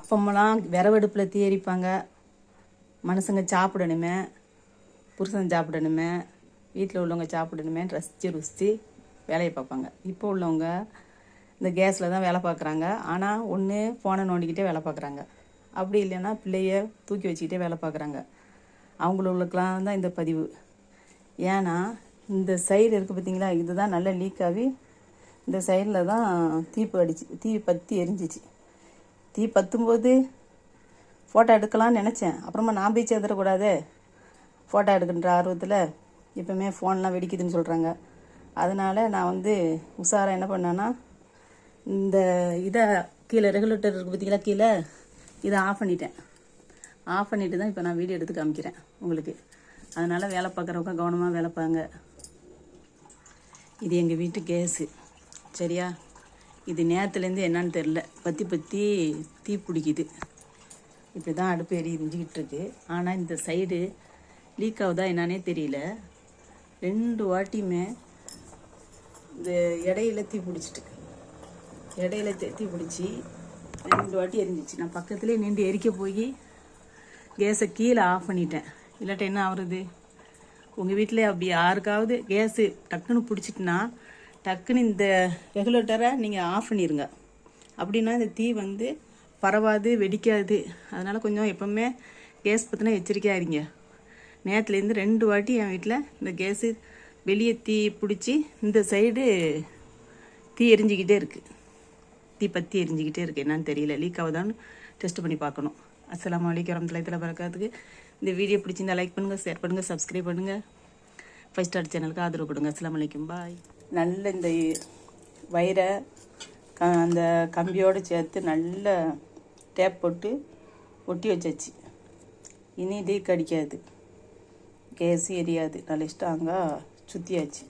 அப்பமெல்லாம் விறவடுப்பில் தீ எரிப்பாங்க. மனுஷங்க சாப்பிடணுமே, புருஷன் சாப்பிடணுமே, வீட்டில் உள்ளவங்க சாப்பிடணுமே ரசித்து ருசித்து வேலையை பார்ப்பாங்க. இப்போ உள்ளவங்க இந்த கேஸில் தான் வேலை பார்க்குறாங்க. ஆனால் ஒன்று ஃபோனை நோண்டிக்கிட்டே வேலை பார்க்குறாங்க, அப்படி இல்லைன்னா பிள்ளைய தூக்கி வச்சுக்கிட்டே வேலை பார்க்குறாங்க. அவங்களுக்கெல்லாம் தான் இந்த பதிவு. ஏன்னா இந்த சைடு இருக்குது பார்த்தீங்களா, இதுதான் நல்லா லீக் ஆகி இந்த சைடில் தான் தீ பற்றி எரிஞ்சிச்சு. தீ பற்றும்போது ஃபோட்டோ எடுக்கலாம்னு நினச்சேன். அப்புறமா நான் போய் சேர்ந்துடக்கூடாது ஃபோட்டோ எடுக்கின்ற ஆர்வத்தில். எப்போவுமே ஃபோன்லாம் வெடிக்குதுன்னு சொல்கிறாங்க. அதனால் நான் உஷாராக என்ன பண்ணேன்னா, இந்த இதை கீழே ரெகுலேட்டர் இருக்குது பார்த்தீங்களா, கீழே இதை ஆஃப் பண்ணிட்டேன். ஆஃப் பண்ணிட்டு தான் இப்போ நான் வீடியோ எடுத்து காமிக்கிறேன் உங்களுக்கு. அதனால் வேலை பார்க்குறவங்க கவனமாக வேலை பாருங்க. இது எங்கள் வீட்டு கேஸு, சரியா? இது நேரத்துலேருந்து என்னன்னு தெரில, பற்றி தீ பிடிக்குது. இப்படி தான் அடுப்பு எரிஞ்சிக்கிட்டு இருக்கு. ஆனால் இந்த சைடு லீக் ஆகுதா என்னன்னே தெரியல. 2 வாட்டியுமே இந்த இடையில தீ பிடிச்சிட்டு, இடையில தீ பிடிச்சி 2 வாட்டி எரிஞ்சிச்சு. நான் பக்கத்துலேயே நின்று எரிக்க போய் கேஸை கீழே ஆஃப் பண்ணிட்டேன். இல்லாட்ட என்ன ஆகுறது? உங்கள் வீட்டில் அப்படி யாருக்காவது கேஸு டக்குன்னு பிடிச்சிட்டுனா டக்குன்னு இந்த ரெகுலேட்டரை நீங்கள் ஆஃப் பண்ணிடுங்க. அப்படின்னா இந்த தீ பரவாது, வெடிக்காது. அதனால் கொஞ்சம் எப்போவுமே கேஸ் பற்றினா எச்சரிக்கையாக இருங்க. நேரத்துலேருந்து 2 வாட்டி என் வீட்டில் இந்த கேஸு வெளியே தீ பிடிச்சி இந்த சைடு தீ எரிஞ்சிக்கிட்டே இருக்குது. தீ பற்றி எரிஞ்சிக்கிட்டே இருக்குது. என்னன்னு தெரியல, லீக் ஆகுதான்னு டெஸ்ட் பண்ணி பார்க்கணும். அஸ்ஸலாமு அலைக்கும் வரஹ்மத்துல்லாஹி வரகாத்துஹு. இந்த வீடியோ பிடிச்சிருந்தா லைக் பண்ணுங்கள், ஷேர் பண்ணுங்கள், சப்ஸ்கிரைப் பண்ணுங்கள். 5 ஸ்டார் சேனலுக்கு ஆதரவு கொடுங்க. அஸ்ஸலாமு அலைக்கும், பாய். நல்ல இந்த வயரை அந்த கம்பியோடு சேர்த்து நல்ல டேப் போட்டு ஒட்டி வச்சாச்சு. இனி லீக் அடிக்காது, கேஸு எரியாது. நல்ல ஸ்ட்ராங்காக சுற்றியாச்சு.